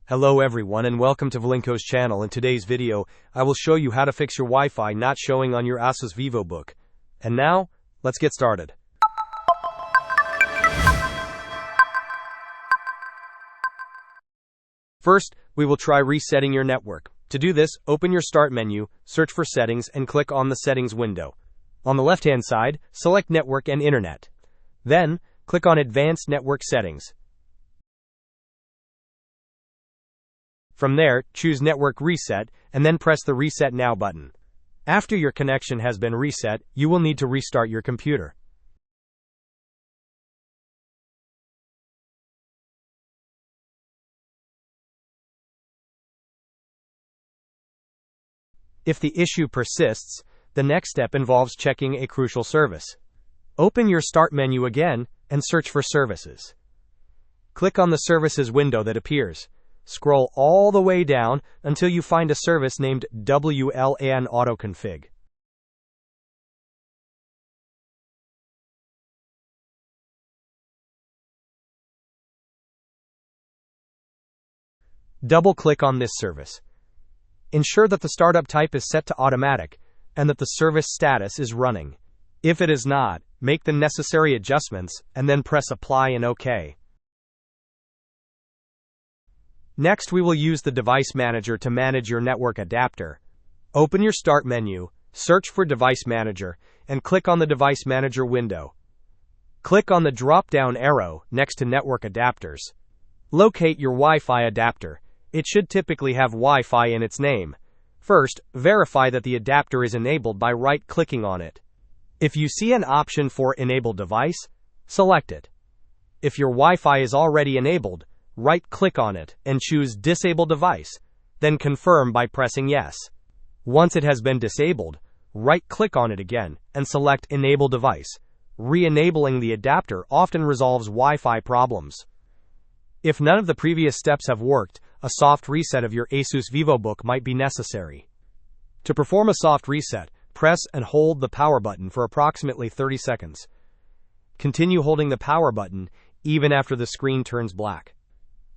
Hello everyone and welcome to Valinko's channel. In today's video, I will show you how to fix your Wi-Fi not showing on your Asus VivoBook. And now, let's get started. First, we will try resetting your network. To do this, open your Start menu, search for Settings, and click on the Settings window. On the left-hand side, select Network and Internet. Then, click on Advanced Network Settings. From there, choose Network Reset, and then press the Reset Now button. After your connection has been reset, you will need to restart your computer. If the issue persists, the next step involves checking a crucial service. Open your Start menu again and search for Services. Click on the Services window that appears. Scroll all the way down until you find a service named WLAN AutoConfig. Double-click on this service. Ensure that the startup type is set to automatic and that the service status is running. If it is not, make the necessary adjustments and then press Apply and OK. Next, we will use the Device Manager to manage your network adapter. Open your Start menu, search for Device Manager, and click on the Device Manager window. Click on the drop-down arrow next to Network Adapters. Locate your Wi-Fi adapter. It should typically have Wi-Fi in its name. First, verify that the adapter is enabled by right-clicking on it. If you see an option for Enable Device, select it. If your Wi-Fi is already enabled, right-click on it and choose Disable Device, then confirm by pressing Yes. Once it has been disabled, right-click on it again and select Enable Device. Re-enabling the adapter often resolves Wi-Fi problems. If none of the previous steps have worked, a soft reset of your Asus VivoBook might be necessary. To perform a soft reset, press and hold the power button for approximately 30 seconds. Continue holding the power button even after the screen turns black.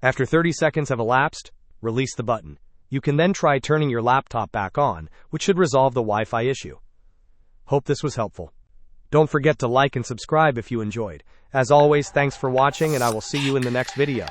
After 30 seconds have elapsed, release the button. You can then try turning your laptop back on, which should resolve the Wi-Fi issue. Hope this was helpful. Don't forget to like and subscribe if you enjoyed. As always, thanks for watching and I will see you in the next video.